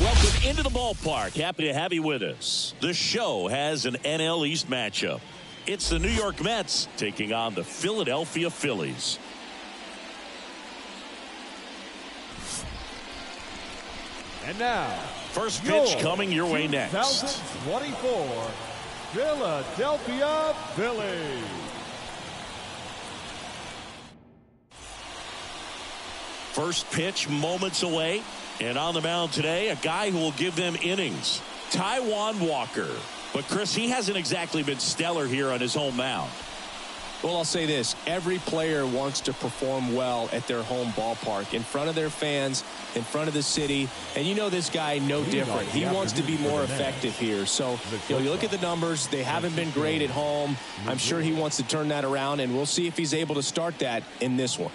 Welcome into the ballpark. Happy to have you with us. The show has an NL East matchup. It's the New York Mets taking on the Philadelphia Phillies. And now, first pitch coming your way next. 2024 Philadelphia Phillies. First pitch moments away. And on the mound today, a guy who will give them innings, Taijuan Walker. But, Chris, he hasn't exactly been stellar here on his home mound. Well, I'll say this. Every player wants to perform well at their home ballpark, in front of their fans, in front of the city. And you know this guy no different. He wants to be more effective here. So, you look at the numbers. They haven't been great at home. I'm sure he wants to turn that around, and we'll see if he's able to start that in this one.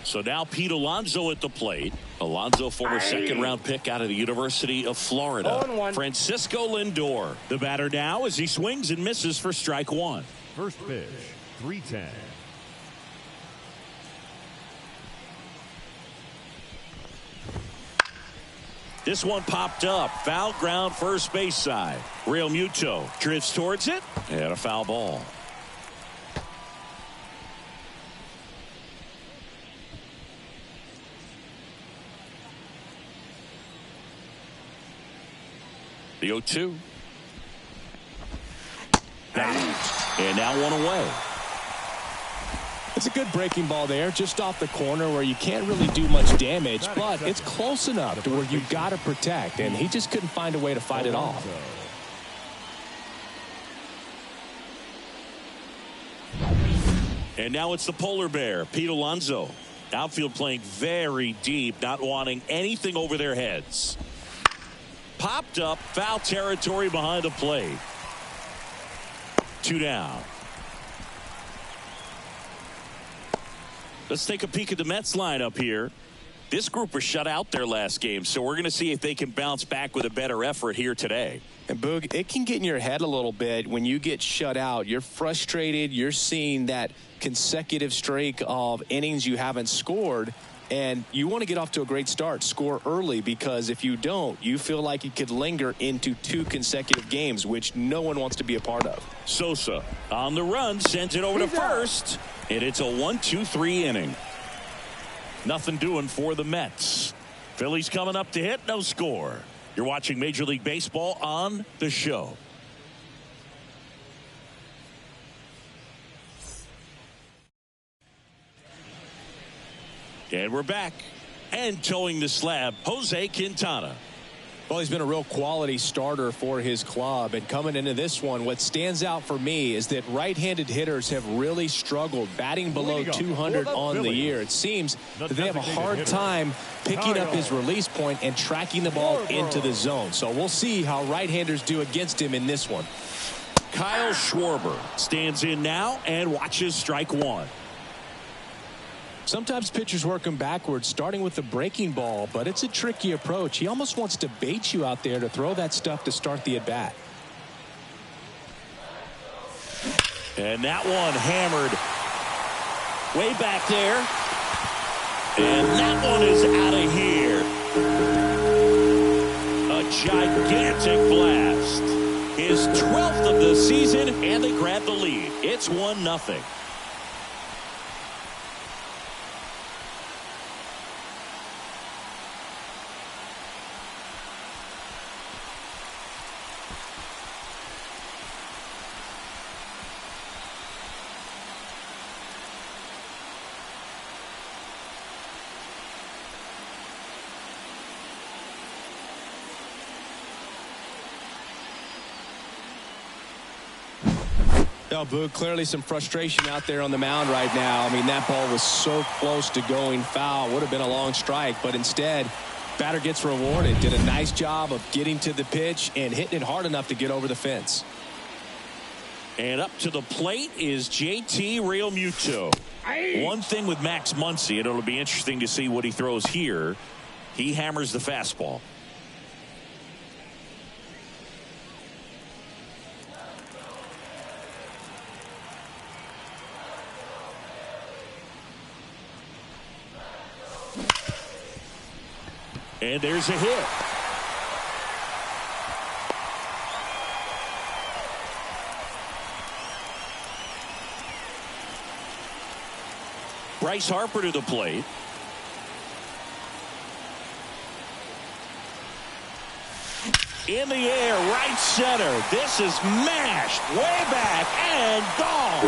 So now Pete Alonso at the plate. Alonso, former second-round pick out of the University of Florida. Francisco Lindor, the batter now as he swings and misses for strike one. First pitch, 3-10. This one popped up. Foul ground first base side. Real Muto drifts towards it. And a foul ball. The 0-2. And now one away. It's a good breaking ball there, just off the corner where you can't really do much damage, but it's close enough to where you've got to protect, and he just couldn't find a way to fight it off. And now it's the polar bear, Pete Alonso. Outfield playing very deep, not wanting anything over their heads. Popped up, foul territory behind the plate. 2 down. Let's take a peek at the Mets lineup here. This group was shut out their last game, so we're going to see if they can bounce back with a better effort here today. And Boog, it can get in your head a little bit when you get shut out. You're frustrated. You're seeing that consecutive streak of innings you haven't scored. And you want to get off to a great start, score early, because if you don't, you feel like it could linger into 2 consecutive games, which no one wants to be a part of. Sosa on the run, sends it over to first, and it's a 1-2-3 inning. Nothing doing for the Mets. Phillies coming up to hit, no score. You're watching Major League Baseball on the show. And we're back. And towing the slab, Jose Quintana. Well, he's been a real quality starter for his club. And coming into this one, what stands out for me is that right-handed hitters have really struggled, batting below 200 on the year. It seems that they have a hard time picking up his release point and tracking the ball into the zone. So we'll see how right-handers do against him in this one. Kyle Schwarber stands in now and watches strike one. Sometimes pitchers work him backwards, starting with the breaking ball, but it's a tricky approach. He almost wants to bait you out there to throw that stuff to start the at-bat. And that one hammered way back there. And that one is out of here. A gigantic blast. His 12th of the season, and they grab the lead. It's 1-0. Now, Boog, clearly some frustration out there on the mound right now. I mean, that ball was so close to going foul. Would have been a long strike, but instead, batter gets rewarded. Did a nice job of getting to the pitch and hitting it hard enough to get over the fence. And up to the plate is JT Realmuto. One thing with Max Muncy, and it'll be interesting to see what he throws here. He hammers the fastball. And there's a hit. Bryce Harper to the plate. In the air, right center. This is mashed way back and gone.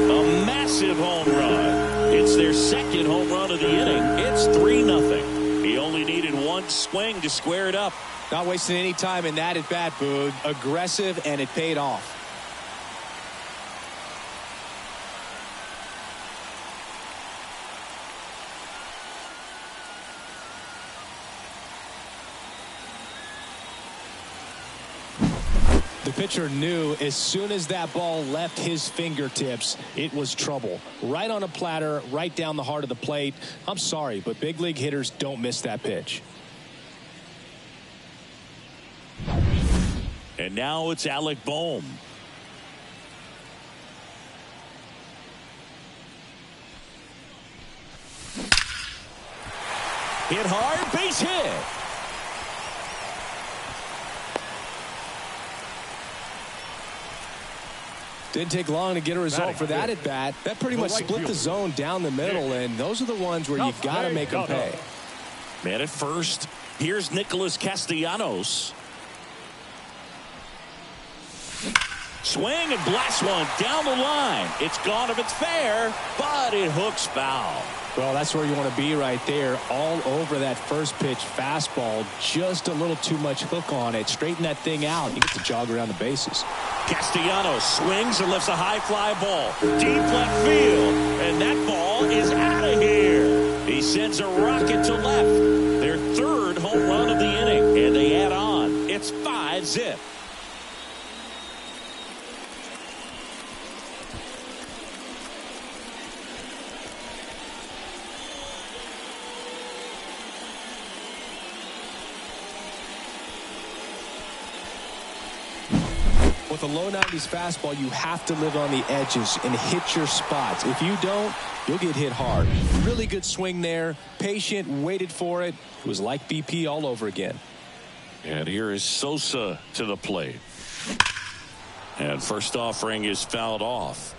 A massive home run. It's their second home run of the inning. It's 3-0. He only needed one swing to square it up. Not wasting any time in that at bat, Boog. Aggressive, and it paid off. The pitcher knew as soon as that ball left his fingertips, it was trouble. Right on a platter, right down the heart of the plate. I'm sorry, but big league hitters don't miss that pitch. And now it's Alec Bohm. Hit hard, base hit. Didn't take long to get a result for that at bat. That pretty much split the zone down the middle, and those are the ones where you got to make them pay. Man at first. Here's Nicholas Castellanos. Swing and blast one down the line. It's gone if it's fair, but it hooks foul. Well, that's where you want to be right there. All over that first pitch fastball. Just a little too much hook on it. Straighten that thing out. You get to jog around the bases. Castellanos swings and lifts a high fly ball. Deep left field. And that ball is out of here. He sends a rocket to left. Their third home run of the inning. And they add on. It's 5-zip. With a low 90s fastball, you have to live on the edges and hit your spots. If you don't, you'll get hit hard. Really good swing there. Patient, waited for it. It was like BP all over again. And here is Sosa to the plate. And first offering is fouled off.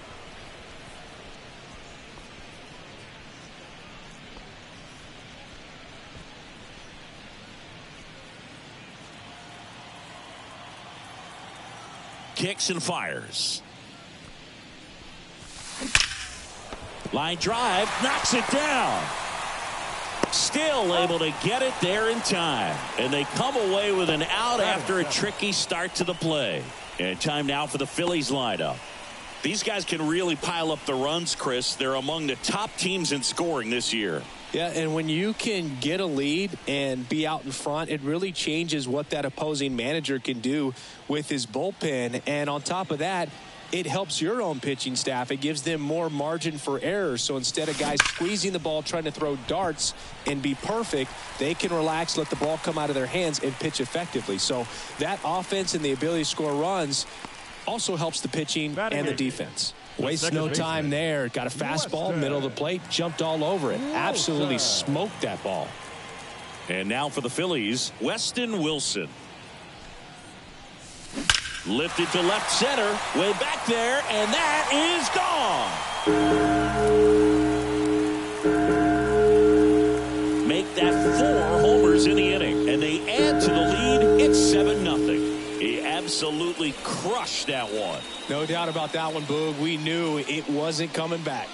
Kicks and fires. Line drive, knocks it down. Still able to get it there in time. And they come away with an out after a tricky start to the play. And time now for the Phillies lineup. These guys can really pile up the runs, Chris. They're among the top teams in scoring this year. Yeah, and when you can get a lead and be out in front, it really changes what that opposing manager can do with his bullpen. And on top of that, it helps your own pitching staff. It gives them more margin for error. So instead of guys squeezing the ball, trying to throw darts and be perfect, they can relax, let the ball come out of their hands and pitch effectively. So that offense and the ability to score runs also helps the pitching and the defense. Wastes no time there. Got a fastball, middle of the plate, jumped all over it. Absolutely smoked that ball. And now for the Phillies, Weston Wilson. Lifted to left center, way back there, and that is gone. Make that 4 homers in the inning, and they add to the lead. It's 7-0. He absolutely crushed that one. No doubt about that one, Boog. We knew it wasn't coming back.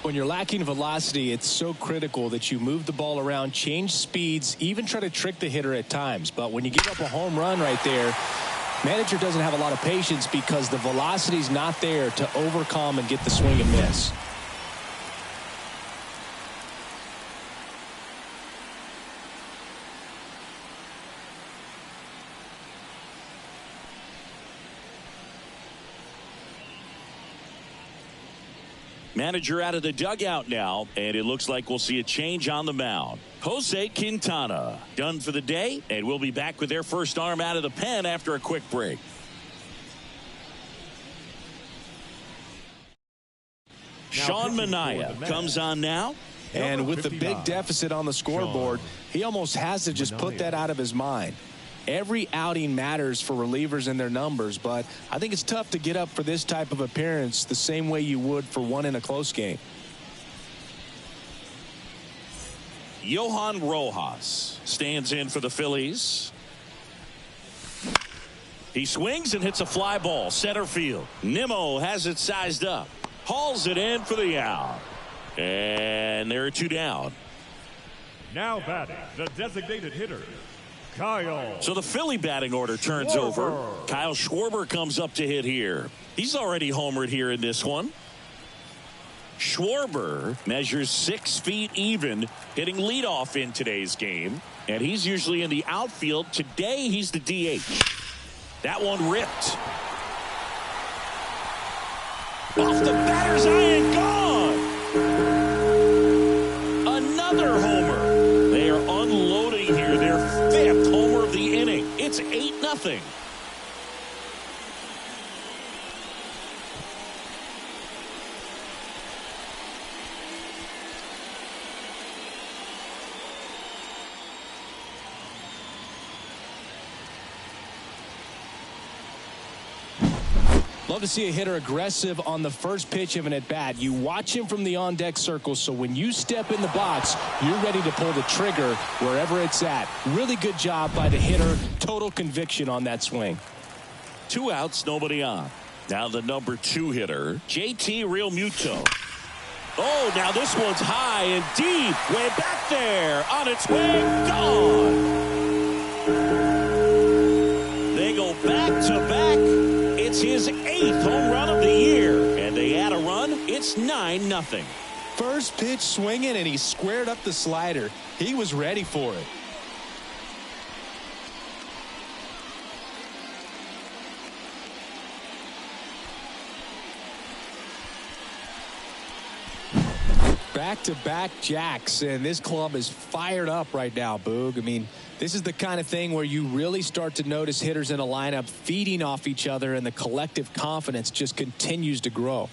When you're lacking velocity, it's so critical that you move the ball around, change speeds, even try to trick the hitter at times. But when you give up a home run right there, manager doesn't have a lot of patience because the velocity's not there to overcome and get the swing and miss. Manager out of the dugout now, and it looks like we'll see a change on the mound. Jose Quintana done for the day, and we'll be back with their first arm out of the pen after a quick break. Sean Manaea comes on now. And with the big deficit on the scoreboard, he almost has to just put that out of his mind. Every outing matters for relievers and their numbers, but I think it's tough to get up for this type of appearance the same way you would for one in a close game. Johan Rojas stands in for the Phillies. He swings and hits a fly ball center field. Nimmo has it sized up, hauls it in for the out, and there are two down. Now batting, the designated hitter, Kyle. So the Philly batting order turns over. Kyle Schwarber comes up to hit here. He's already homered here in this one. Schwarber measures 6 feet even, hitting leadoff in today's game, and he's usually in the outfield. Today he's the DH. That one ripped. Off the batter's eye and gone. Another homer. They are unloading here. Their 5th homer of the inning. It's 8-0. Love to see a hitter aggressive on the first pitch of an at-bat. You watch him from the on-deck circle, so when you step in the box, you're ready to pull the trigger wherever it's at. Really good job by the hitter. Total conviction on that swing. 2 outs, nobody on. Now the number 2 hitter, JT Realmuto. Oh, now this one's high and deep. Way back there. On its way, gone. They go back to back. It's his 8th home run of the year, and they add a run. It's 9-0. First pitch swinging, and he squared up the slider. He was ready for it. Back-to-back jacks, and this club is fired up right now, Boog. I mean, this is the kind of thing where you really start to notice hitters in a lineup feeding off each other, and the collective confidence just continues to grow.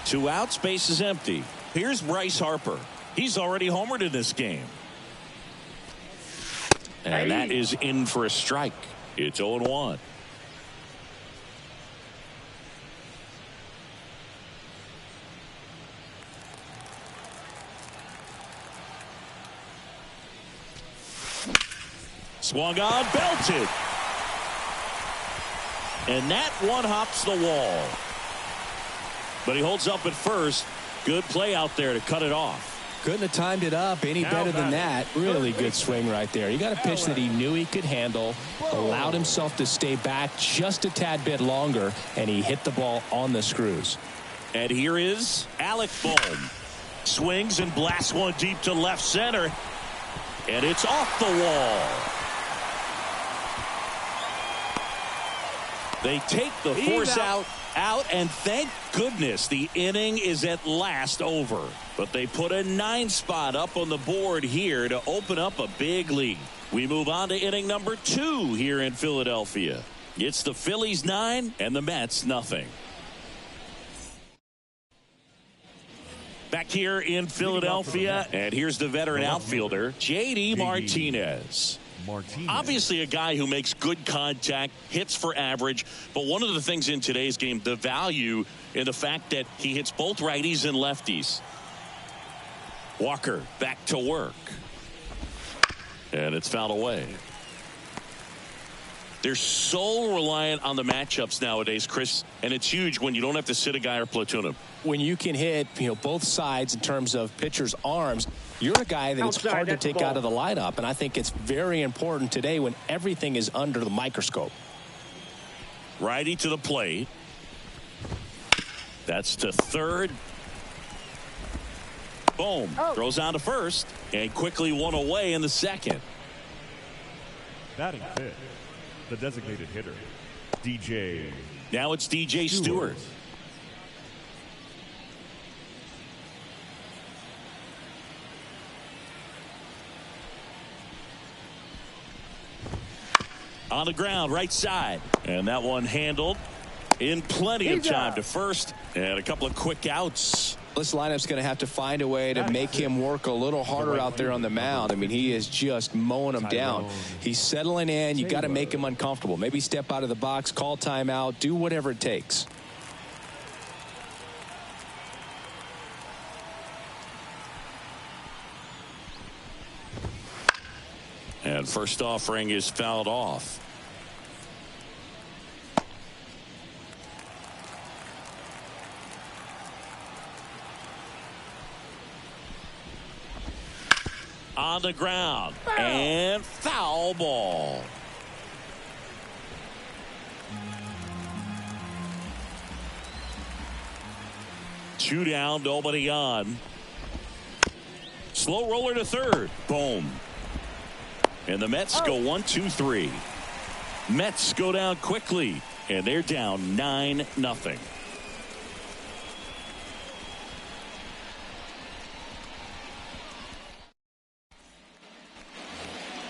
Two outs, base is empty. Here's Bryce Harper. He's already homered in this game. And that is in for a strike. It's 0-1. Swung on, belted. And that one hops the wall. But he holds up at first. Good play out there to cut it off. Couldn't have timed it up any better than that. Really good swing right there. You got a pitch that he knew he could handle, allowed himself to stay back just a tad bit longer, and he hit the ball on the screws. And here is Alec Bohm. Swings and blasts one deep to left center. And it's off the wall. They take the force out, and thank goodness the inning is at last over. But they put a 9 spot up on the board here to open up a big lead. We move on to inning number 2 here in Philadelphia. It's the Phillies 9 and the Mets nothing. Back here in Philadelphia, and here's the veteran outfielder, J.D. Martinez. Obviously a guy who makes good contact, hits for average, but one of the things in today's game, the value in the fact that he hits both righties and lefties. Walker back to work. And it's fouled away. They're so reliant on the matchups nowadays, Chris, and it's huge when you don't have to sit a guy or platoon him. When you can hit, both sides in terms of pitchers' arms, you're a guy that it's hard to take out of the lineup, and I think it's very important today when everything is under the microscope. Righty to the plate. That's to third. Boom. Throws on to first, and quickly one away in the second. Batting fifth, the designated hitter, DJ. Now it's DJ Stewart. On the ground, right side. And that one handled in plenty of time to first. And a couple of quick outs. This lineup's going to have to find a way to make him work a little harder out there on the mound. I mean, he is just mowing them down. He's settling in. You got to make him uncomfortable. Maybe step out of the box, call timeout, do whatever it takes. And first offering is fouled off. On the ground. And foul ball. Two down, nobody on. Slow roller to third. Boom. And the Mets go 1-2-3. Mets go down quickly, and they're down 9-0.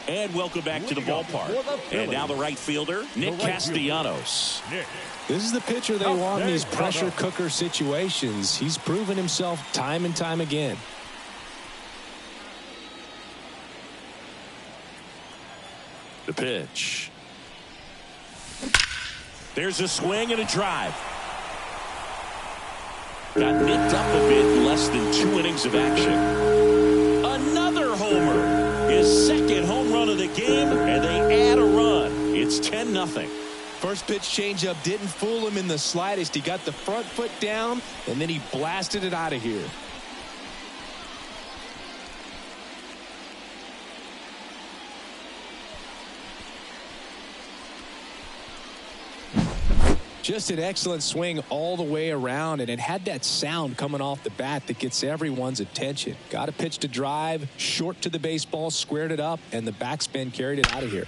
And welcome back to the ballpark. And now the right fielder, Nick Castellanos. This is the pitcher they want in these pressure cooker situations. He's proven himself time and time again. The pitch. There's a swing and a drive. Got nicked up a bit in less than 2 innings of action. Another homer. His second home run of the game, and they add a run. It's 10-0. First pitch changeup didn't fool him in the slightest. He got the front foot down, and then he blasted it out of here. Just an excellent swing all the way around, and it had that sound coming off the bat that gets everyone's attention. Got a pitch to drive, short to the baseball, squared it up, and the backspin carried it out of here.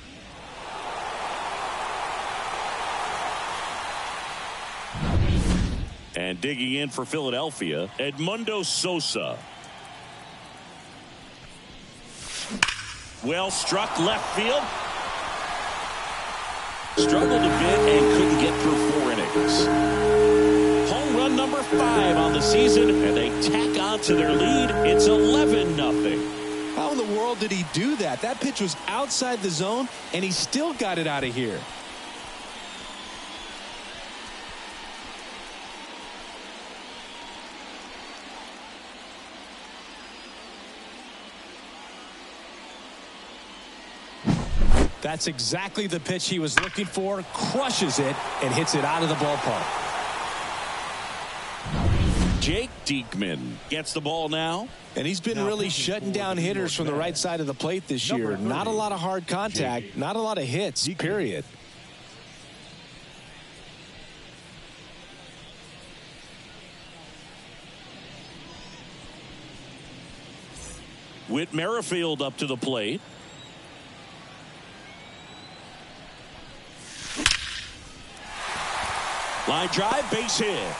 And digging in for Philadelphia, Edmundo Sosa. Well struck left field. Struggled a bit and couldn't get through 4 innings. Home run number 5 on the season, and they tack on to their lead. It's 11-0. How in the world did he do that? That pitch was outside the zone, and he still got it out of here. That's exactly the pitch he was looking for. Crushes it and hits it out of the ballpark. Jake Diekman gets the ball now. And he's been really shutting down hitters from the right side of the plate this year. Not a lot of hard contact, not a lot of hits, period. Whit Merrifield up to the plate. Line drive, base hit.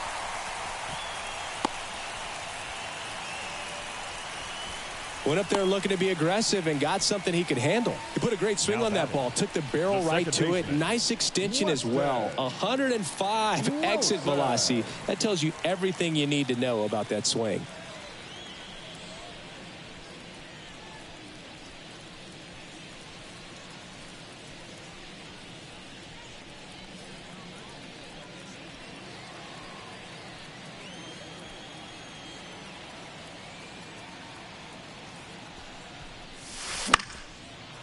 Went up there looking to be aggressive and got something he could handle. He put a great swing on that ball. Took the barrel right to it. Nice extension as well. 105 exit velocity. That tells you everything you need to know about that swing.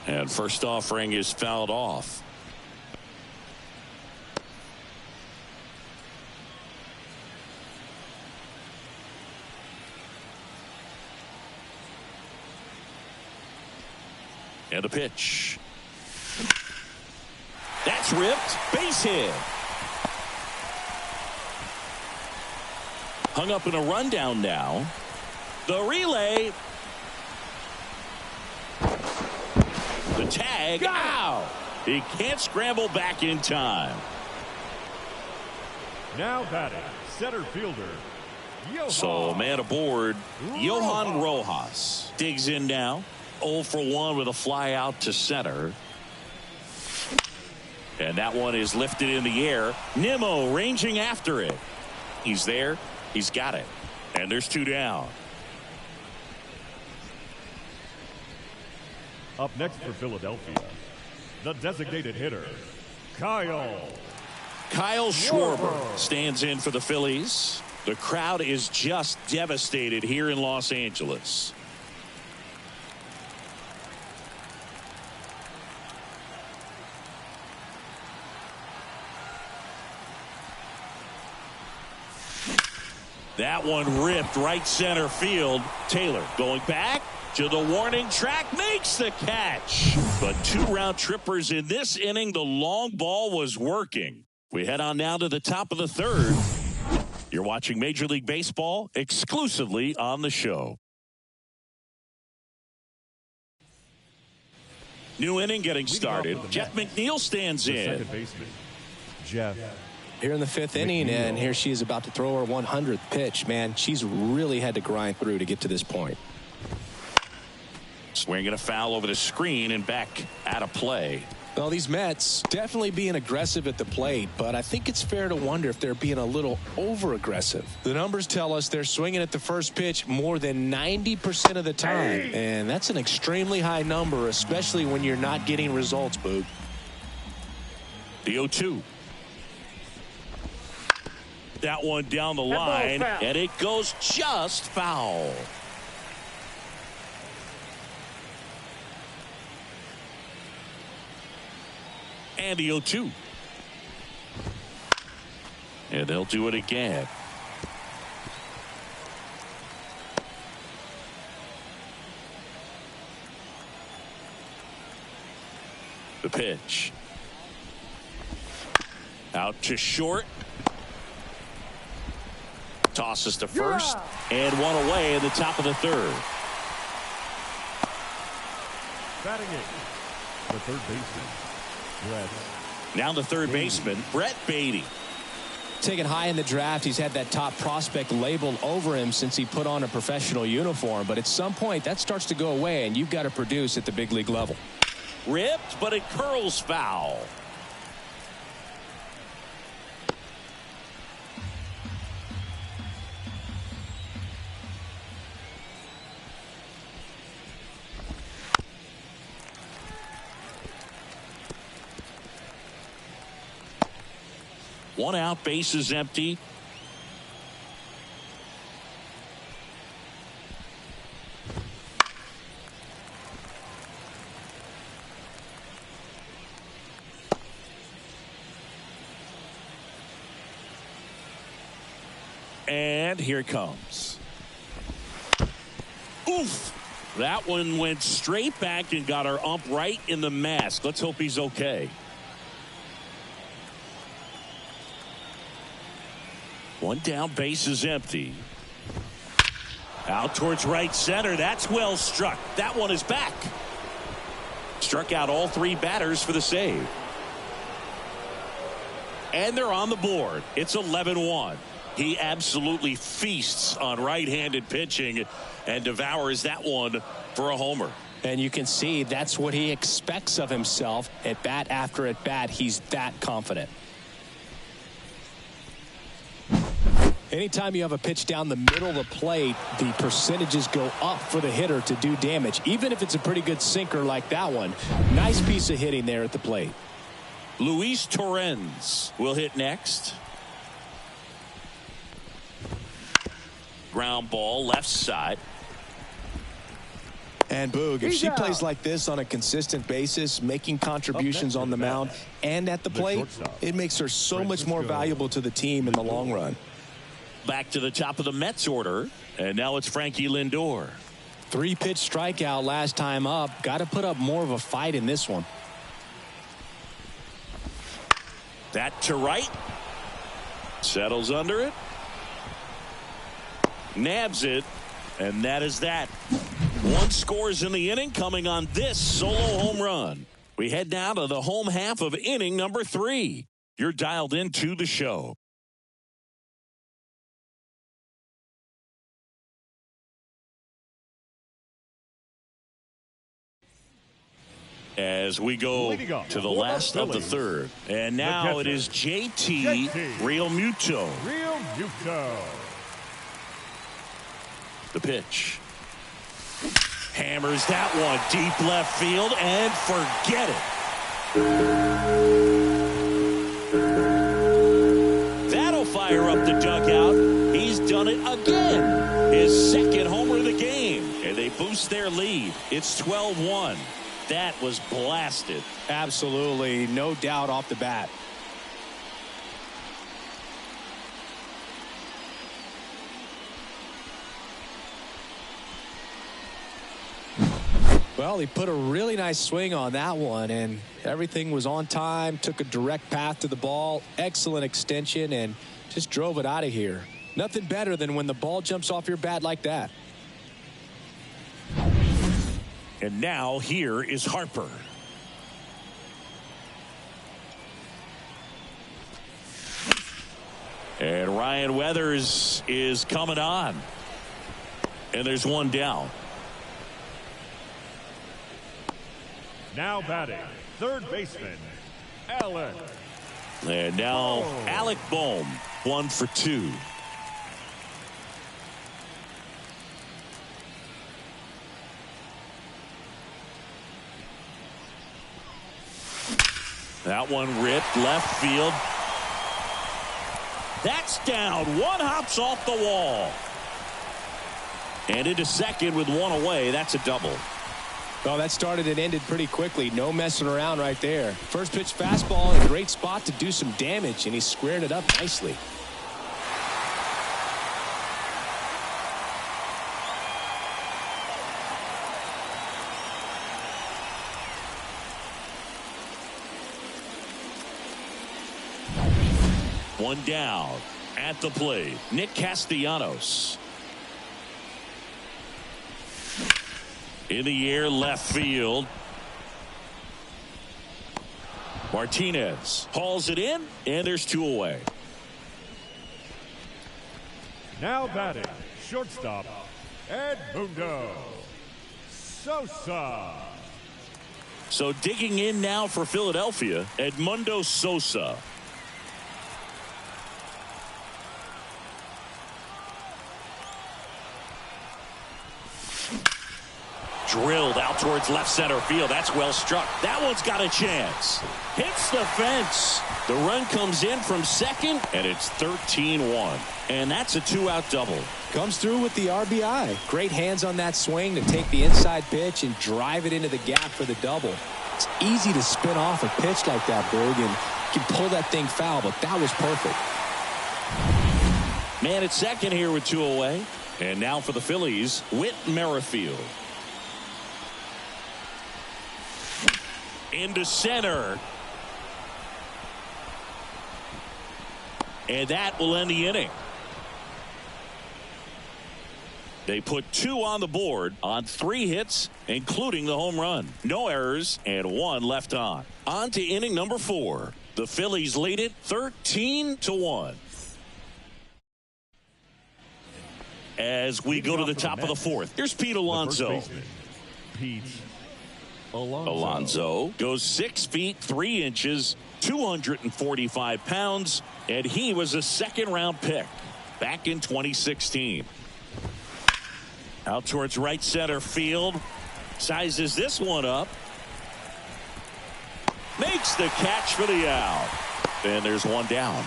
And first offering is fouled off. And a pitch. That's ripped. Base hit. Hung up in a rundown now. The relay. The tag. Ow! He can't scramble back in time. Now batting, center fielder, Johan. So man aboard, Johan Rojas. Digs in now. 0 for 1 with a fly out to center. And that one is lifted in the air. Nimmo ranging after it. He's there. He's got it. And there's 2 down. Up next for Philadelphia, the designated hitter, Kyle Schwarber stands in for the Phillies. The crowd is just devastated here in Los Angeles. That one ripped right center field. Taylor going back to the warning track, makes the catch. But 2 round trippers in this inning. The long ball was working. We head on now to the top of the 3rd. You're watching Major League Baseball exclusively on the show. New inning getting started. Jeff McNeil stands in. Second baseman, Jeff. Here in the 5th inning, and here she is about to throw her 100th pitch. Man, she's really had to grind through to get to this point. Swinging a foul over the screen and back out of play. Well, these Mets definitely being aggressive at the plate, but I think it's fair to wonder if they're being a little over-aggressive. The numbers tell us they're swinging at the first pitch more than 90% of the time, and that's an extremely high number, especially when you're not getting results, Boog. The 0-2. That one down the line, and it goes just foul. And the 0-2. And they'll do it again. The pitch. Out to short. Tosses to first. And one away in the top of the 3rd. Batting it, the third baseman, Brett. Now the third baseman, Brett Beatty. Taken high in the draft, he's had that top prospect labeled over him since he put on a professional uniform. But at some point, that starts to go away, and you've got to produce at the big league level. Ripped, but it curls foul. One out, bases empty. And here it comes. Oof. That one went straight back and got our ump right in the mask. Let's hope he's okay. One down, base is empty. Out towards right center. That's well struck. That one is back. Struck out all 3 batters for the save. And they're on the board. It's 11-1. He absolutely feasts on right-handed pitching and devours that one for a homer. And you can see that's what he expects of himself. At bat after at bat, he's that confident. Anytime you have a pitch down the middle of the plate, the percentages go up for the hitter to do damage, even if it's a pretty good sinker like that one. Nice piece of hitting there at the plate. Luis Torrens will hit next. Ground ball, left side. And Boog, if she plays like this on a consistent basis, making contributions on the mound and at the plate, it makes her so much more valuable to the team in the long run. Back to the top of the Mets order, and now it's Frankie Lindor. 3-pitch strikeout last time up. Got to put up more of a fight in this one. That to right. Settles under it. Nabs it, and that is that. 1 scores in the inning coming on this solo home run. We head now to the home half of inning number 3. You're dialed into the show. as we go to the last of the third. And now it is JT Realmuto. The pitch. Hammers that one deep left field and forget it. That'll fire up the dugout. He's done it again. His second homer of the game. And they boost their lead. It's 12-1. That was blasted. Absolutely, no doubt off the bat. Well, he put a really nice swing on that one, and everything was on time, took a direct path to the ball, excellent extension, and just drove it out of here. Nothing better than when the ball jumps off your bat like that. And now here is Harper. And Ryan Weathers is coming on. And there's one down. Now batting, third baseman, Alec. And now Alec Bohm, 1 for 2. That one ripped left field. That's down. One hops off the wall. And into second with one away. That's a double. Well, that started and ended pretty quickly. No messing around right there. First pitch fastball in a great spot to do some damage, and he squared it up nicely. One down at the plate. Nick Castellanos. In the air, left field. Martinez hauls it in, and there's 2 away. Now batting, shortstop, Edmundo Sosa. So digging in now for Philadelphia, Edmundo Sosa. Drilled out towards left center field. That's well struck. That one's got a chance. Hits the fence. The run comes in from second, and it's 13-1. And that's a 2-out double. Comes through with the RBI. Great hands on that swing to take the inside pitch and drive it into the gap for the double. It's easy to spin off a pitch like that, Berg, and you can pull that thing foul, but that was perfect. Man at second here with 2 away. And now for the Phillies, Whit Merrifield. Into center. And that will end the inning. They put 2 on the board on 3 hits, including the home run. No errors and 1 left on. On to inning number 4. The Phillies lead it 13-1. As we go to the top of the 4th, here's Pete Alonso. Pete Alonso goes 6 feet 3 inches, 245 pounds, and he was a second-round pick back in 2016. Out towards right center field, sizes this one up, makes the catch for the out, and there's one down.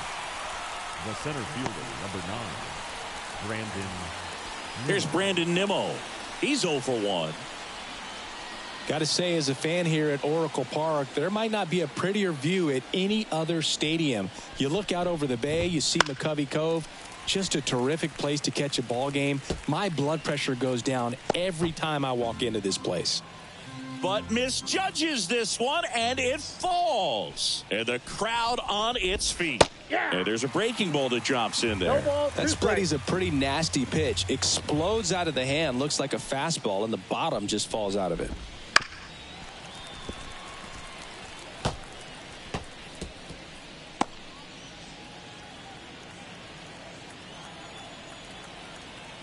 The center fielder, number 9, Brandon. Here's Brandon Nimmo. He's 0 for 1. Got to say, as a fan here at Oracle Park, there might not be a prettier view at any other stadium. You look out over the bay, you see McCovey Cove. Just a terrific place to catch a ball game. My blood pressure goes down every time I walk into this place. But misjudges this one, and it falls. And the crowd on its feet. Yeah. And there's a breaking ball that drops in there. That split is a pretty nasty pitch. Explodes out of the hand, looks like a fastball, and the bottom just falls out of it.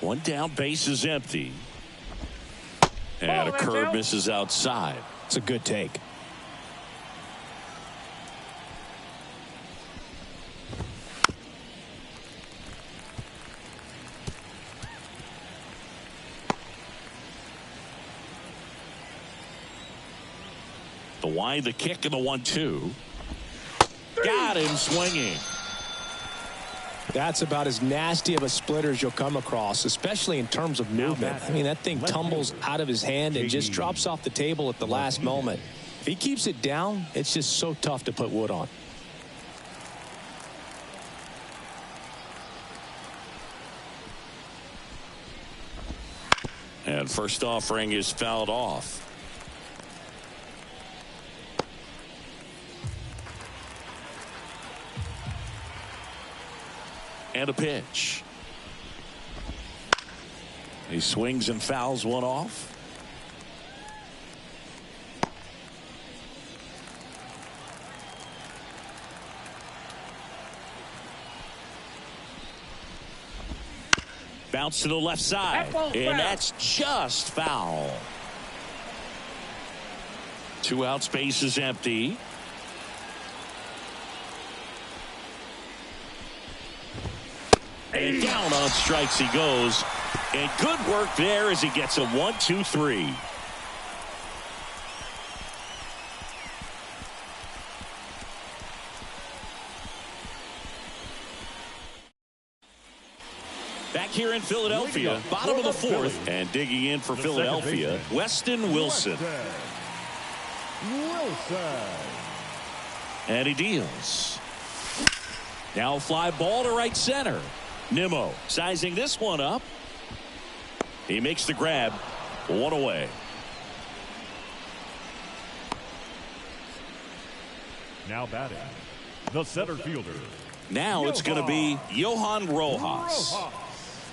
One down, base is empty. And a curve misses outside. It's a good take. Why the kick and the 1-2. Got him swinging. That's about as nasty of a splitter as you'll come across, especially in terms of movement. I mean, that thing tumbles out of his hand and just drops off the table at the last moment. If he keeps it down, it's just so tough to put wood on. And first offering is fouled off. And a pitch. He swings and fouls one off. Bounce to the left side, and that's just foul. 2 outs, base is empty. And down on strikes he goes. And good work there as he gets a 1-2-3. Back here in Philadelphia, bottom of the 4th, and digging in for Philadelphia, Weston Wilson. And he deals. Now a fly ball to right center. Nimmo sizing this one up. He makes the grab. 1 away. Now batting, the center fielder. Now it's going to be Johan Rojas.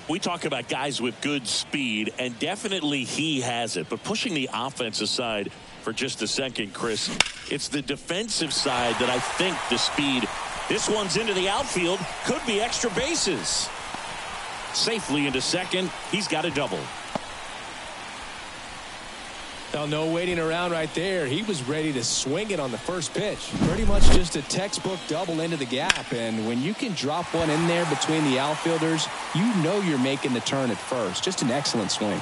We talk about guys with good speed, and definitely he has it. But pushing the offense aside for just a second, Chris, it's the defensive side that I think the speed. This one's into the outfield. Could be extra bases. Safely into second. He's got a double. Now, no waiting around right there. He was ready to swing it on the first pitch. Pretty much just a textbook double into the gap. And when you can drop one in there between the outfielders, you know you're making the turn at first. Just an excellent swing.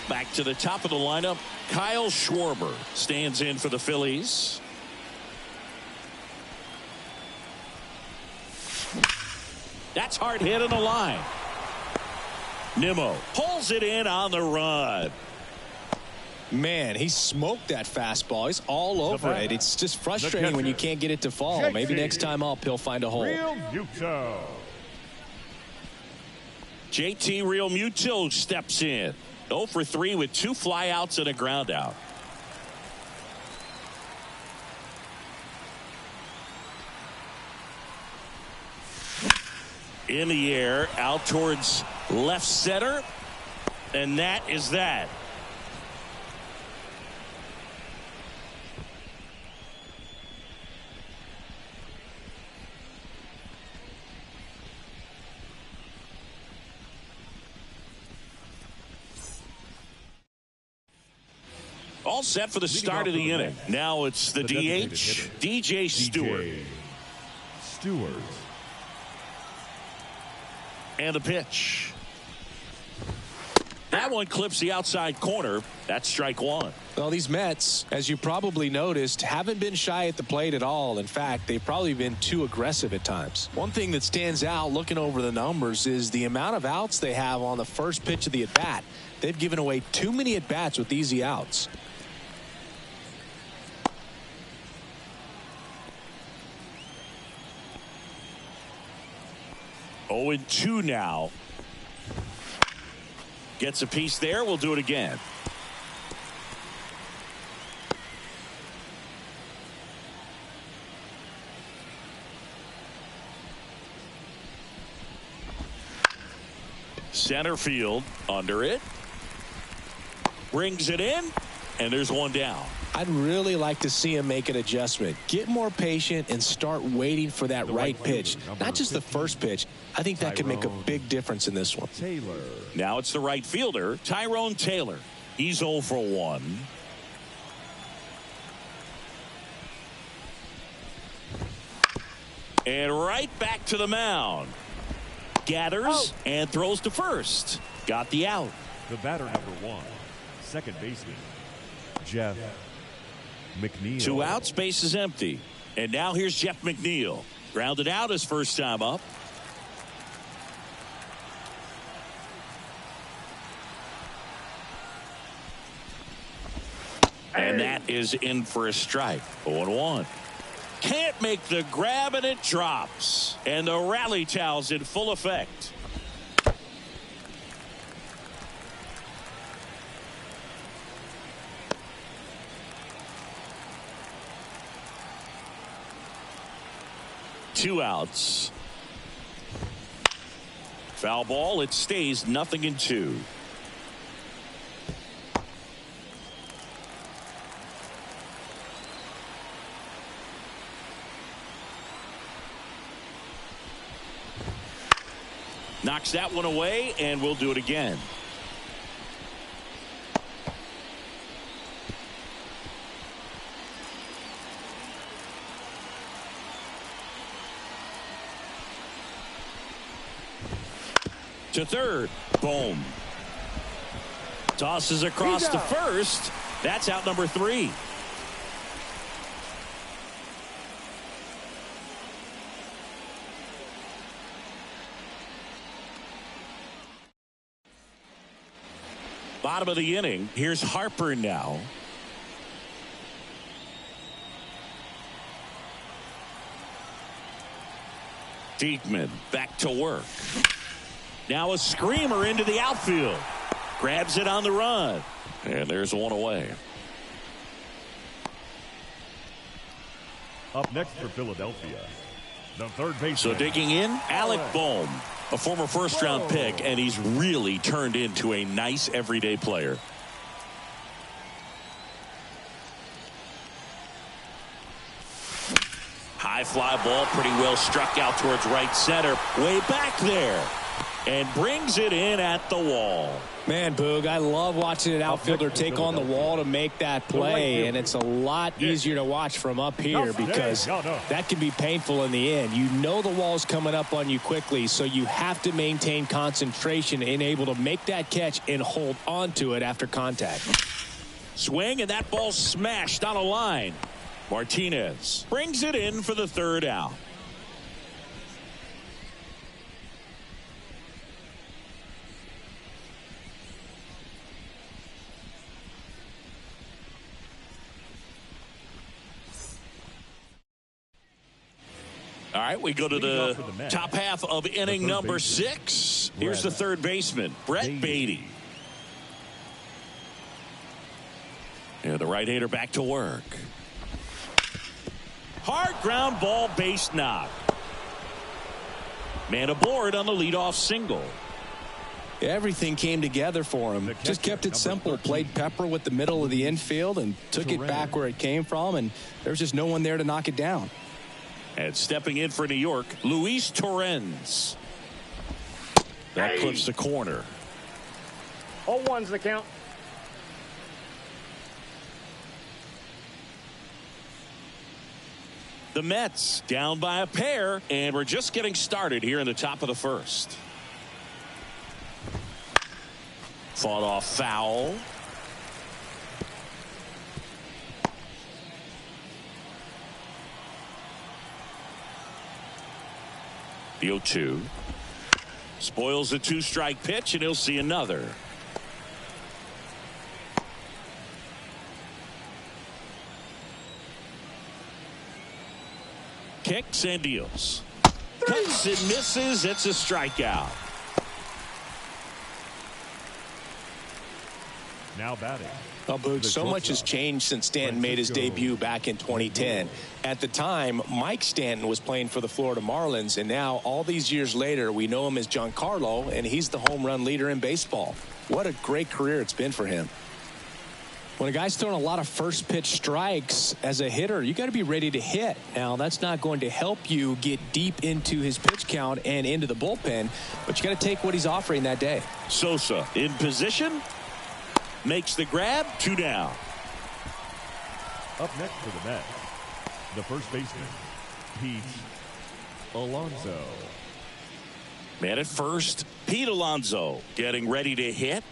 Back to the top of the lineup, Kyle Schwarber stands in for the Phillies. That's hard hit on the line. Nimmo pulls it in on the run. Man, he smoked that fastball. He's all over it. It's just frustrating when you can't get it to fall. Maybe next time up he'll find a hole. JT Realmuto steps in. 0 for 3 with 2 flyouts and a ground out. In the air, out towards left center, and that is that. All set for the start of the inning. Now it's the DH, DJ Stewart. And a pitch. That one clips the outside corner. That's strike 1. Well, these Mets, as you probably noticed, haven't been shy at the plate at all. In fact, they've probably been too aggressive at times. One thing that stands out looking over the numbers is the amount of outs they have on the first pitch of the at-bat. They've given away too many at-bats with easy outs. Oh, 0-2 now. Gets a piece there. We'll do it again. Center field under it. Brings it in, and there's one down. I'd really like to see him make an adjustment. Get more patient and start waiting for that right pitch. Not just the first pitch. I think that could make a big difference in this one. Now it's the right fielder, Tyrone Taylor. He's 0 for 1. And right back to the mound. gathers and throws to first. Got the out. The batter number 1, second baseman, Jeff McNeil. 2 outs, base is empty. And now here's Jeff McNeil. Grounded out his first time up. And that is in for a strike. 0-1. Can't make the grab, and it drops. And the rally towel's in full effect. Two outs. Foul ball. It stays 0-2. Knocks that one away, and we'll do it again. To third. Boom. Tosses across to first. That's out number 3. Bottom of the inning. Here's Harper now. Diekman back to work. Now a screamer into the outfield. Grabs it on the run. And there's one away. Up next for Philadelphia, the third baseman. So digging in, Alec Bohm, a former first-round pick, and he's really turned into a nice everyday player. High fly ball, pretty well struck out towards right center. Way back there. And brings it in at the wall. Man, Boog, I love watching an outfielder take on the wall to make that play, and it's a lot easier to watch from up here because that can be painful in the end. You know the wall's coming up on you quickly, so you have to maintain concentration and able to make that catch and hold on to it after contact. Swing, and that ball smashed on a line. Martinez brings it in for the third out. All right, we go to the top half of inning number 6. Here's the third baseman, Brett Beatty. And the right-hander back to work. Hard ground ball, base knock. Man aboard on the leadoff single. Everything came together for him. Just kept it simple. 13. Played pepper with the middle of the infield and took it back where it came from, and there's just no one there to knock it down. And stepping in for New York, Luis Torrens. That clips the corner. 0-1's the count. The Mets down by a pair, and we're just getting started here in the top of the first. Fought off foul. The 0-2. Spoils the 2-strike pitch, and he'll see another. Kicks and deals. Cuts and misses. It's a strikeout. Now batting. Oh, Boog, so much has changed since Stanton made his debut back in 2010. At the time, Mike Stanton was playing for the Florida Marlins, and now all these years later, we know him as Giancarlo, and he's the home run leader in baseball. What a great career it's been for him. When a guy's throwing a lot of first pitch strikes as a hitter, you got to be ready to hit. Now, that's not going to help you get deep into his pitch count and into the bullpen, but you got to take what he's offering that day. Sosa in position. Makes the grab. 2 down. Up next for the Mets, the first baseman, Pete Alonso. Man at first, Pete Alonso getting ready to hit.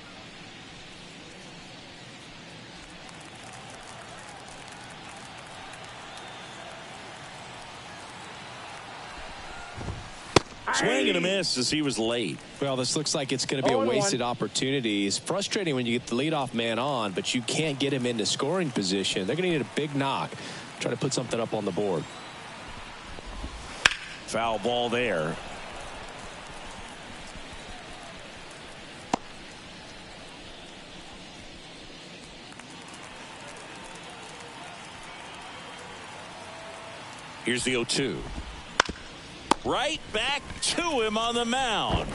Swing and a miss as he was late. Well, this looks like it's going to be a wasted opportunity. It's frustrating when you get the leadoff man on, but you can't get him into scoring position. They're going to need a big knock. Try to put something up on the board. Foul ball there. Here's the 0-2. Right back to him on the mound.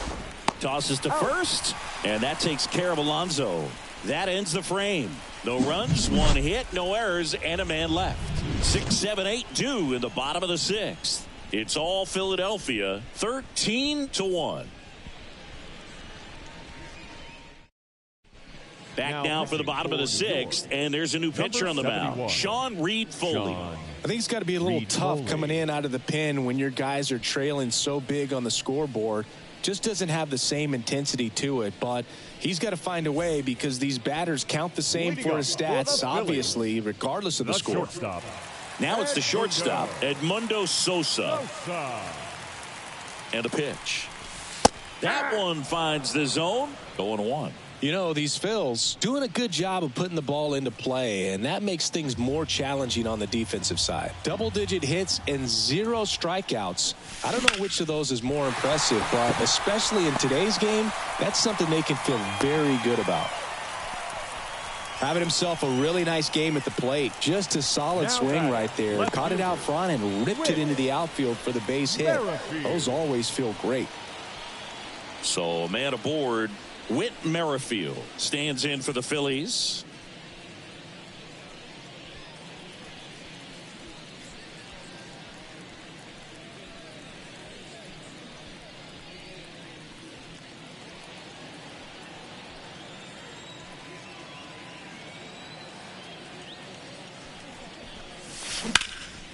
Tosses to first, and that takes care of Alonso. That ends the frame. No runs, one hit, no errors, and a man left. 6, 7, 8 due in the bottom of the 6th. It's all Philadelphia, 13-1. Back now for the bottom of the 6th, and there's a new pitcher on the mound, Sean Reed-Foley. I think it's got to be a little tough coming in out of the pen when your guys are trailing so big on the scoreboard. Just doesn't have the same intensity to it, but he's got to find a way because these batters count the same for his stats, obviously, regardless of the score. Now it's the shortstop, Edmundo Sosa. And a pitch. That one finds the zone, 0-1. You know, these Phils doing a good job of putting the ball into play, and that makes things more challenging on the defensive side. Double-digit hits and 0 strikeouts. I don't know which of those is more impressive, but especially in today's game, that's something they can feel very good about. Having himself a really nice game at the plate. Just a solid swing right there. Caught it out front and ripped it into the outfield for the base hit. Those always feel great. So a man aboard. Whit Merrifield stands in for the Phillies.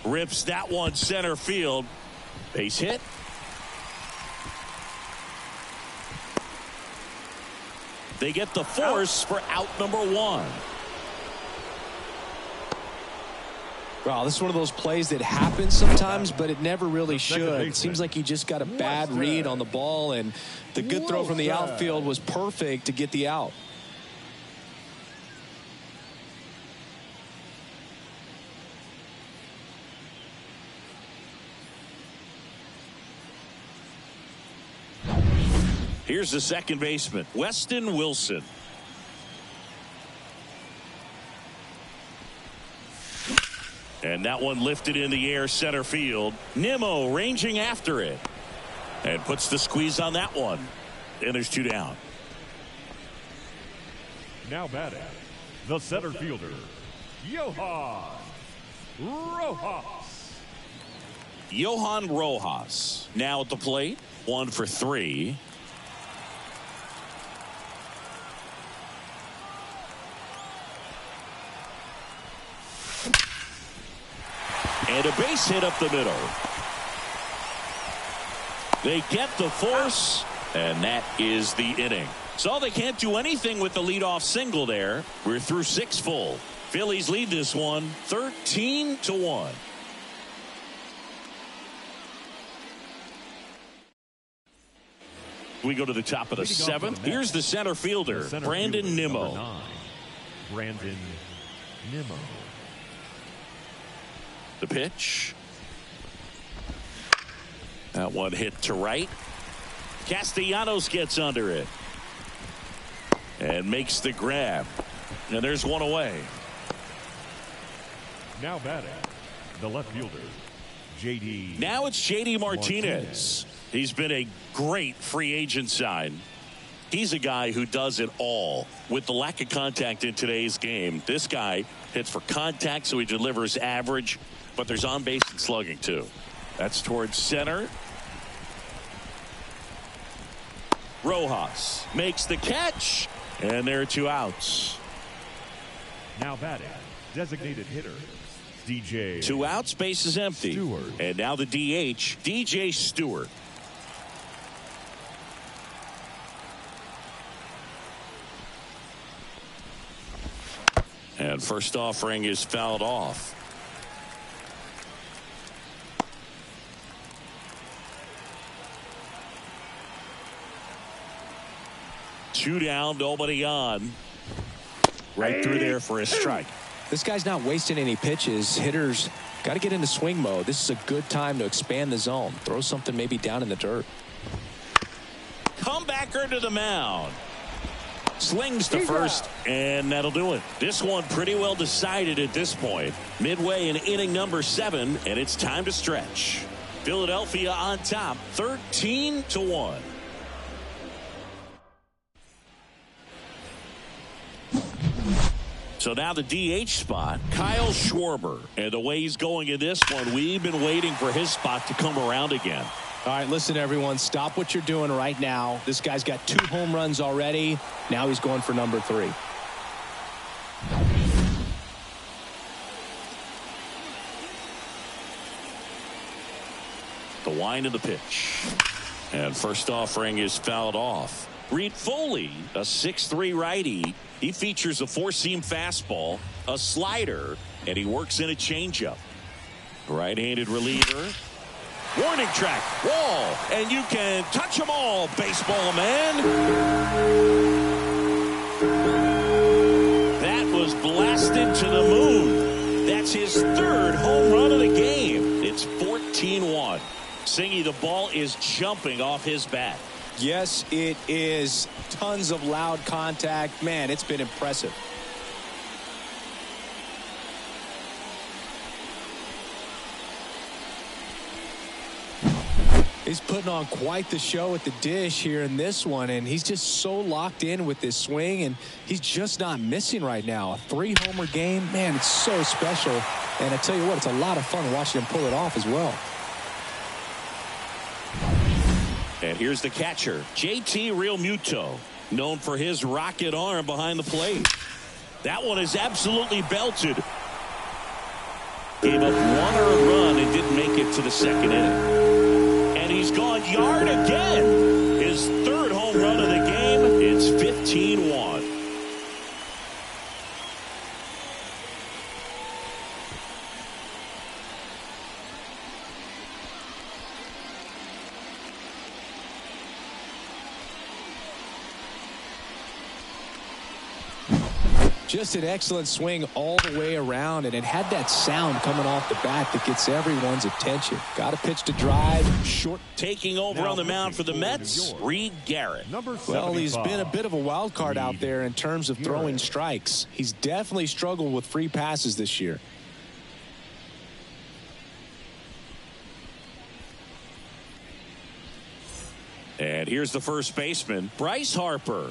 Rips that one center field. Base hit. They get the force for out number 1. Wow, this is one of those plays that happens sometimes, but it never really should. It seems like he just got a bad read on the ball, and the good throw from the outfield was perfect to get the out. Here's the second baseman, Weston Wilson. And that one lifted in the air center field. Nimmo ranging after it. And puts the squeeze on that one. And there's 2 down. Now batting, the center fielder, Johan Rojas. Johan Rojas now at the plate. 1 for 3. And a base hit up the middle. They get the force, and that is the inning. So they can't do anything with the leadoff single there. We're through 6 full. Phillies lead this one 13-1. We go to the top of the 7th. Here's the center fielder, Brandon Nimmo. Brandon Nimmo. The pitch. That one hit to right. Castellanos gets under it. And makes the grab. And there's one away. Now batting, the left fielder, J.D. Now it's J.D. Martinez. He's been a great free agent sign. He's a guy who does it all. With the lack of contact in today's game, this guy hits for contact, so he delivers average. But there's on base and slugging too. That's towards center. Rojas makes the catch, and there are 2 outs. Now batting, designated hitter, DJ. 2 outs, base is empty. Stewart. And now the DH, DJ Stewart. And first offering is fouled off. Two down, nobody on. Right through there for a strike. This guy's not wasting any pitches. Hitters got to get into swing mode. This is a good time to expand the zone. Throw something maybe down in the dirt. Comebacker to the mound. Slings to first, and that'll do it. This one pretty well decided at this point. Midway in inning number 7, and it's time to stretch. Philadelphia on top, 13-1. So now the DH spot, Kyle Schwarber. And the way he's going in this one, we've been waiting for his spot to come around again. All right, listen, everyone. Stop what you're doing right now. This guy's got 2 home runs already. Now he's going for number 3. The wind of the pitch. And first offering is fouled off. Reed Foley, a 6'3" righty. He features a 4-seam fastball, a slider, and he works in a changeup. Right-handed reliever. Warning track, wall, and you can touch them all, baseball man. That was blasted to the moon. That's his 3rd home run of the game. It's 14-1. Singy, the ball is jumping off his bat. Yes, it is. Tons of loud contact. Man, it's been impressive. He's putting on quite the show at the dish here in this one, and he's just so locked in with this swing, and he's just not missing right now. A 3-homer game, man, it's so special. And I tell you what, it's a lot of fun watching him pull it off as well. And here's the catcher, JT Realmuto, known for his rocket arm behind the plate. That one is absolutely belted. Gave up 1 earned run and didn't make it to the 2nd inning. And he's gone yard again. His 3rd home run of the game. It's 15-1. Just an excellent swing all the way around, and it had that sound coming off the bat that gets everyone's attention. Got a pitch to drive. Short. Taking over on the mound for the Mets, Reed Garrett. Well, he's been a bit of a wild card out there in terms of throwing strikes. He's definitely struggled with free passes this year. And here's the first baseman, Bryce Harper.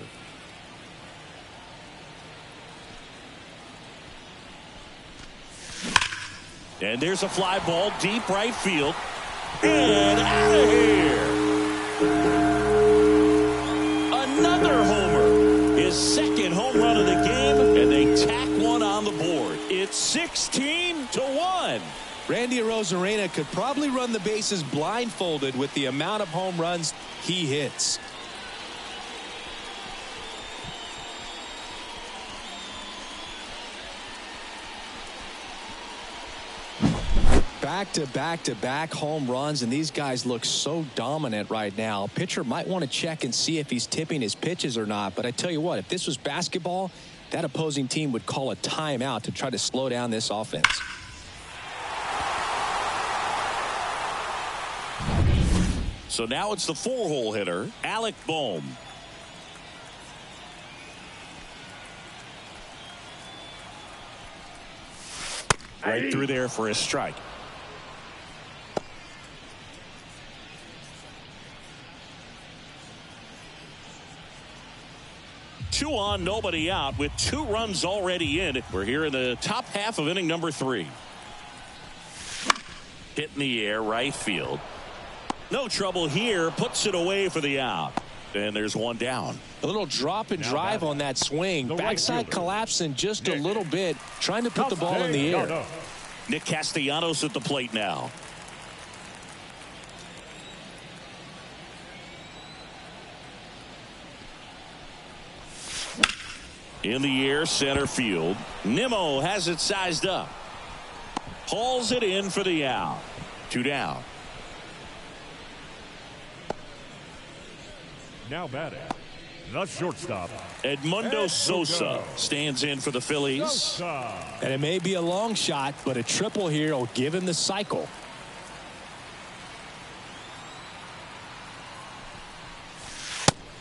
And there's a fly ball deep right field. And out of here. Another homer. His 2nd home run of the game. And they tack one on the board. It's 16-1. Randy Arozarena could probably run the bases blindfolded with the amount of home runs he hits. Back-to-back-to-back home runs, and these guys look so dominant right now. Pitcher might want to check and see if he's tipping his pitches or not, but I tell you what, if this was basketball, that opposing team would call a timeout to try to slow down this offense. So now it's the 4-hole hitter, Alec Bohm. Right through there for a strike. Two on, nobody out with 2 runs already in. We're here in the top half of inning number 3. Hit in the air, right field. No trouble here. Puts it away for the out. And there's one down. A little drop and drive on that swing. Backside collapsing just a little bit. Trying to put the ball in the air. Nick Castellanos at the plate now. In the air, center field. Nimmo has it sized up. Hauls it in for the out. 2 down. Now batting, the shortstop, Edmundo Sosa stands in for the Phillies. And it may be a long shot, but a triple here will give him the cycle.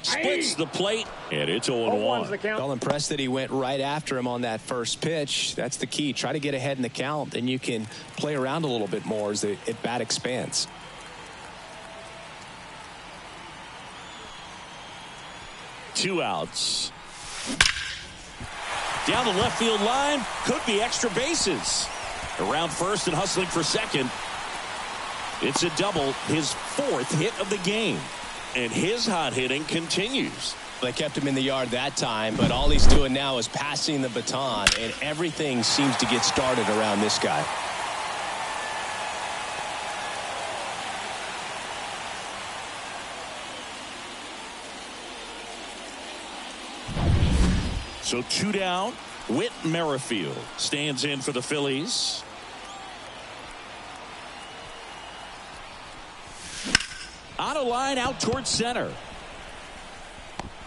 Splits the plate, and it's 0-1. Well, impressed that he went right after him on that first pitch. That's the key. Try to get ahead in the count, then you can play around a little bit more as the at-bat expands. Two outs. Down the left field line. Could be extra bases. Around first and hustling for second. It's a double. His 4th hit of the game. And his hot hitting continues. They kept him in the yard that time, but all he's doing now is passing the baton, and everything seems to get started around this guy. So 2 down. Whit Merrifield stands in for the Phillies. On a line out towards center.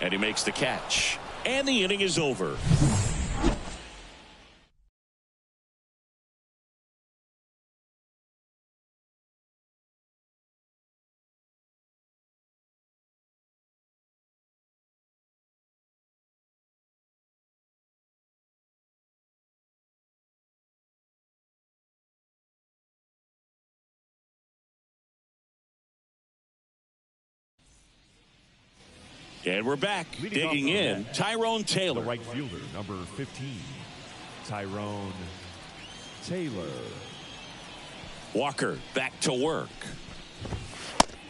And he makes the catch. And the inning is over. And we're back. Digging in, Tyrone Taylor. The right fielder, number 15, Tyrone Taylor. Walker back to work.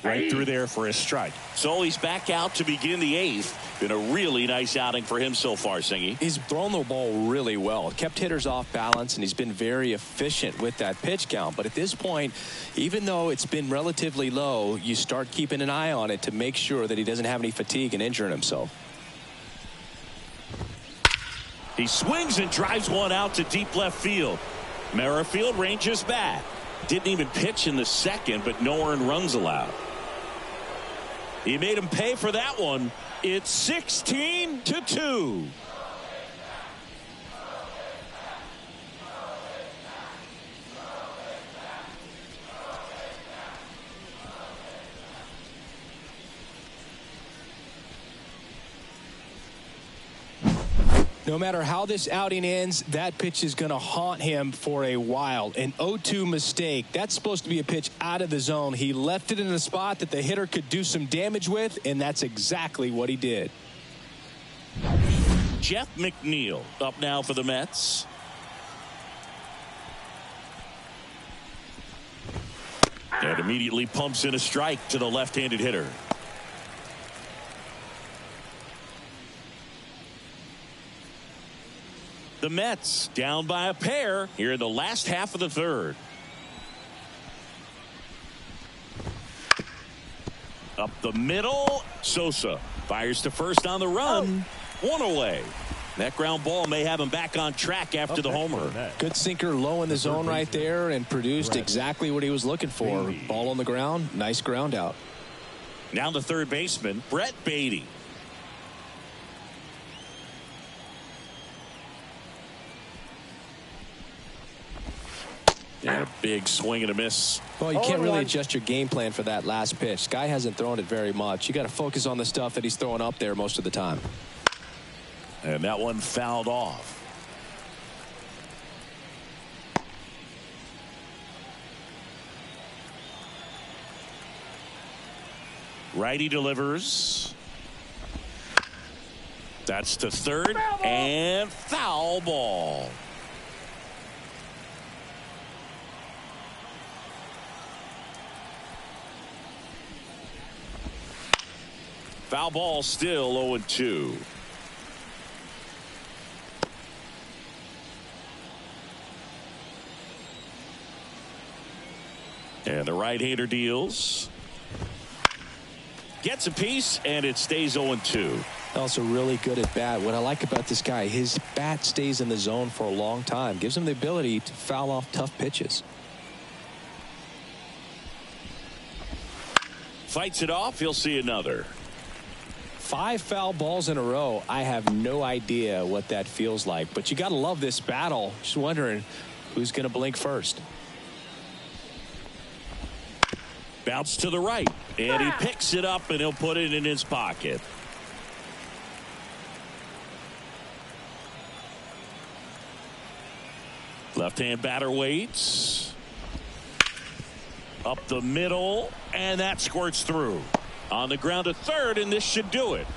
Right through there for a strike. So he's back out to begin the 8th. Been a really nice outing for him so far, Singy. He's thrown the ball really well. Kept hitters off balance, and he's been very efficient with that pitch count. But at this point, even though it's been relatively low, you start keeping an eye on it to make sure that he doesn't have any fatigue and injuring himself. He swings and drives one out to deep left field. Merrifield ranges back. Didn't even pitch in the second, but no earned runs allowed. He made him pay for that one. It's 16-2. No matter how this outing ends, that pitch is going to haunt him for a while. An 0-2 mistake. That's supposed to be a pitch out of the zone. He left it in a spot that the hitter could do some damage with, and that's exactly what he did. Jeff McNeil up now for the Mets. And immediately pumps in a strike to the left-handed hitter. The Mets down by a pair here in the last half of the 3rd. Up the middle. Sosa fires to first on the run. One away. That ground ball may have him back on track after the homer. Good sinker low in the zone right there and produced exactly what he was looking for. Ball on the ground. Nice ground out. Now the third baseman, Brett Beatty. And a big swing and a miss. Well, you can't really adjust your game plan for that last pitch. Guy hasn't thrown it very much. You got to focus on the stuff that he's throwing up there most of the time. And that one fouled off. Righty delivers. That's to third. And foul ball. Foul ball, still 0-2. And the right-hander deals. Gets a piece, and it stays 0-2. Also really good at bat. What I like about this guy, his bat stays in the zone for a long time. Gives him the ability to foul off tough pitches. Fights it off. He'll see another. 5 foul balls in a row. I have no idea what that feels like. But you got to love this battle. Just wondering who's going to blink first. Bounce to the right. And he picks it up and he'll put it in his pocket. Left-hand batter waits. Up the middle, and that squirts through. On the ground to third, and this should do it.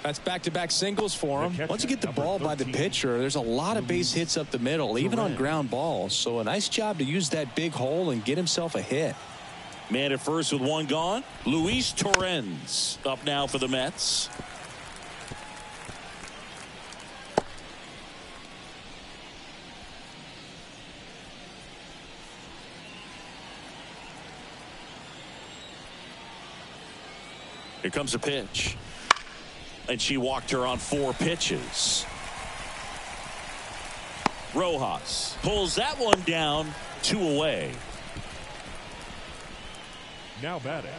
That's back-to-back singles for him. Once you get the ball by the pitcher, there's a lot of base hits up the middle, even on ground balls. So a nice job to use that big hole and get himself a hit. Man at first with one gone. Luis Torrens up now for the Mets. Here comes a pitch. And she walked her on 4 pitches. Rojas pulls that one down, 2 away. Now batting,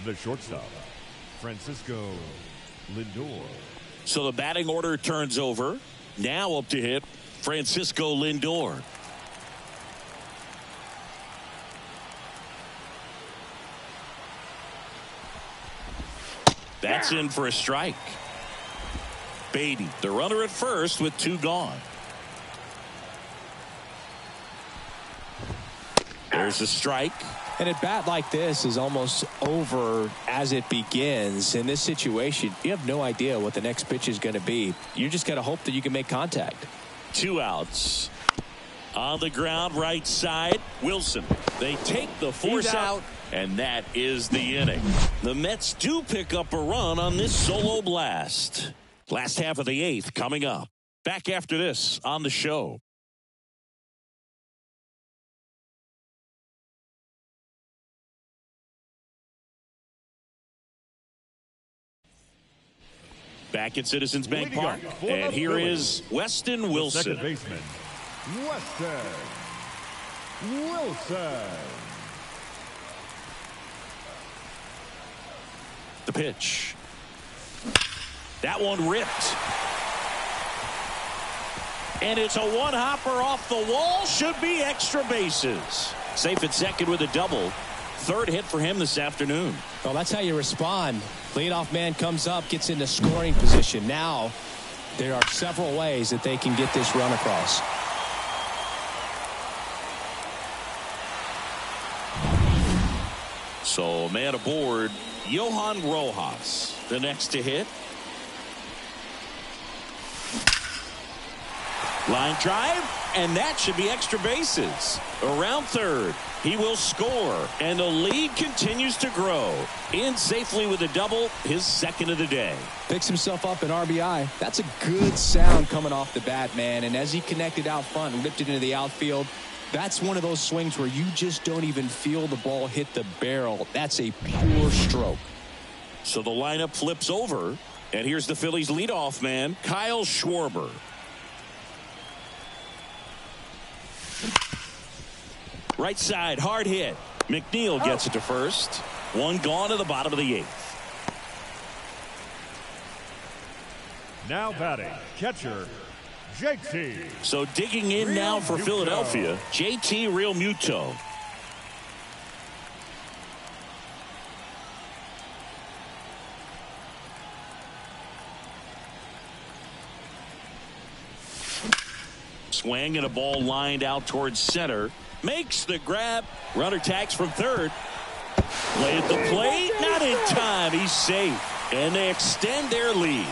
the shortstop, Francisco Lindor. So the batting order turns over. Now up to hit, Francisco Lindor. That's in for a strike. Beatty, the runner at first with 2 gone. There's a strike. And a bat like this is almost over as it begins. In this situation, you have no idea what the next pitch is going to be. You just got to hope that you can make contact. 2 outs. On the ground, right side, Wilson. They take the force out, and that is the inning. The Mets do pick up a run on this solo blast. Last half of the 8th coming up. Back after this on the show. Back at Citizens Bank Park, and here is Weston Wilson. Second baseman, Weston Wilson. The pitch. That one ripped. And it's a one-hopper off the wall. Should be extra bases. Safe at second with a double. 3rd hit for him this afternoon. Well, that's how you respond. Leadoff man comes up, gets into scoring position. Now, there are several ways that they can get this run across. So, man aboard, Johan Rojas, the next to hit. Line drive, and that should be extra bases. Around 3rd, he will score, and the lead continues to grow. In safely with a double, his 2nd of the day. Picks himself up an RBI. That's a good sound coming off the bat, man. And as he connected out front and ripped it into the outfield, that's one of those swings where you just don't even feel the ball hit the barrel. That's a pure stroke. So the lineup flips over, and here's the Phillies leadoff man, Kyle Schwarber. Right side, hard hit. McNeil gets it to first. 1 gone to the bottom of the 8th. Now batting, catcher, JT. So digging in now for Philadelphia, JT Realmuto. Swing and a ball lined out towards center. Makes the grab. Runner tags from 3rd. Play at the plate. Not in time. He's safe. And they extend their lead.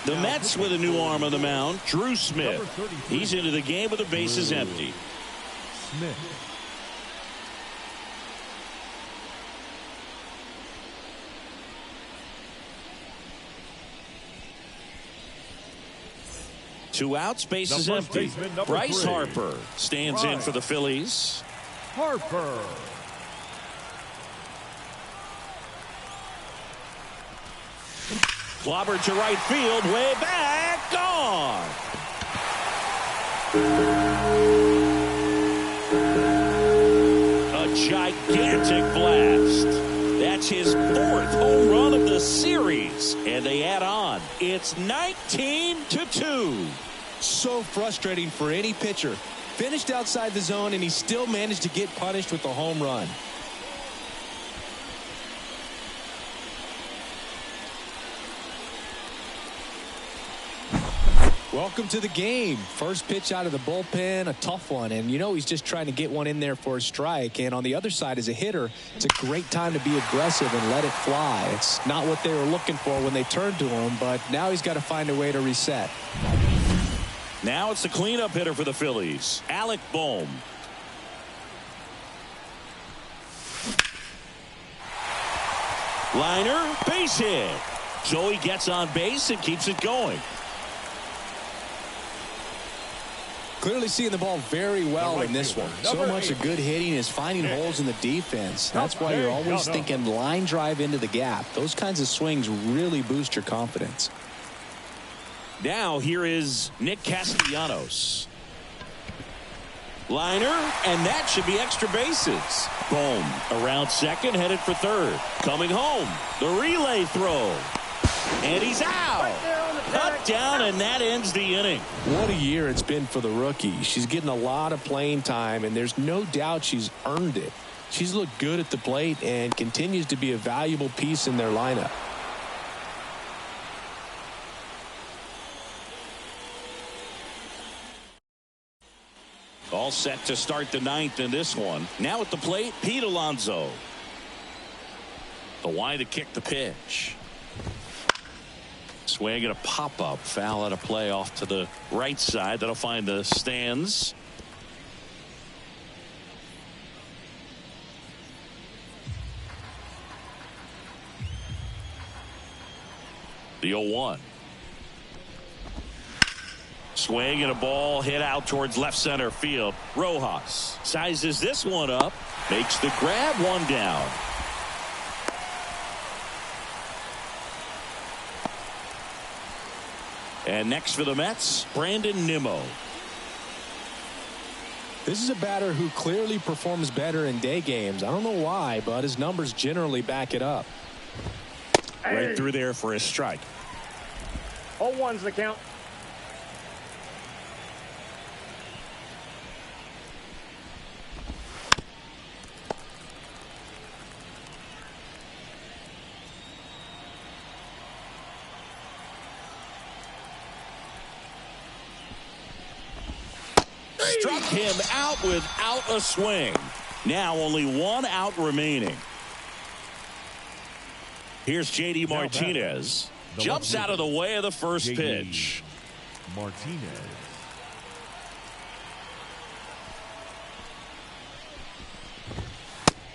The Mets with a new arm on the mound. Drew Smith. He's into the game with the bases empty. Smith. Two outs, bases empty. Bryce Harper stands in for the Phillies. Harper. Clobbered to right field, way back, gone. A gigantic blast. That's his 4th home run of the series, and they add on. It's 19-2. So frustrating for any pitcher. Finished outside the zone, and he still managed to get punished with a home run. Welcome to the game. First pitch out of the bullpen, a tough one, and you know he's just trying to get one in there for a strike. And on the other side, as a hitter, it's a great time to be aggressive and let it fly. It's not what they were looking for when they turned to him, but now he's got to find a way to reset. Now it's the cleanup hitter for the Phillies, Alec Bohm. Liner, base hit. So he gets on base and keeps it going. Clearly seeing the ball very well in this one. So much of good hitting is finding holes in the defense. That's why you're always thinking line drive into the gap. Those kinds of swings really boost your confidence. Now here is Nick Castellanos. Liner, and that should be extra bases. Boom. Around second, headed for third. Coming home. The relay throw. And he's out. Cut down, and that ends the inning. What a year it's been for the rookie. She's getting a lot of playing time, and there's no doubt she's earned it. She's looked good at the plate and continues to be a valuable piece in their lineup. All set to start the 9th in this one. Now at the plate, Pete Alonso. The Y to kick the pitch. Swing and a pop-up. Foul out of play off to the right side. That'll find the stands. The 0-1. Swing and a ball hit out towards left center field. Rojas sizes this one up. Makes the grab, one down. And next for the Mets, Brandon Nimmo. This is a batter who clearly performs better in day games. I don't know why, but his numbers generally back it up. Right through there for a strike. 0-1's the count. Struck him out without a swing. Now only 1 out remaining. Here's J.D. Martinez. Jumps out of the way of the first pitch. Martinez.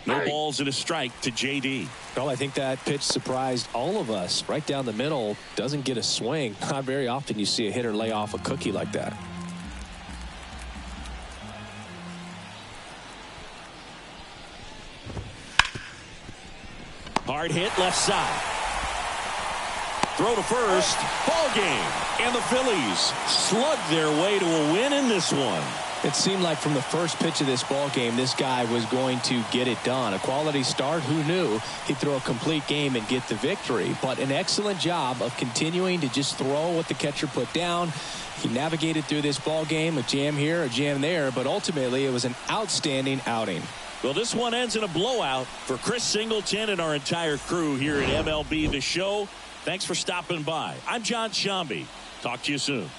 No balls and a strike to J.D. Well, I think that pitch surprised all of us. Right down the middle, doesn't get a swing. Not very often you see a hitter lay off a cookie like that. Hard hit left side. Throw to first. Ball game. And the Phillies slug their way to a win in this one. It seemed like from the first pitch of this ball game, this guy was going to get it done. A quality start. Who knew he'd throw a complete game and get the victory? But an excellent job of continuing to just throw what the catcher put down. He navigated through this ball game, a jam here, a jam there, but ultimately it was an outstanding outing. Well, this one ends in a blowout for Chris Singleton and our entire crew here at MLB The Show. Thanks for stopping by. I'm John Shambi. Talk to you soon.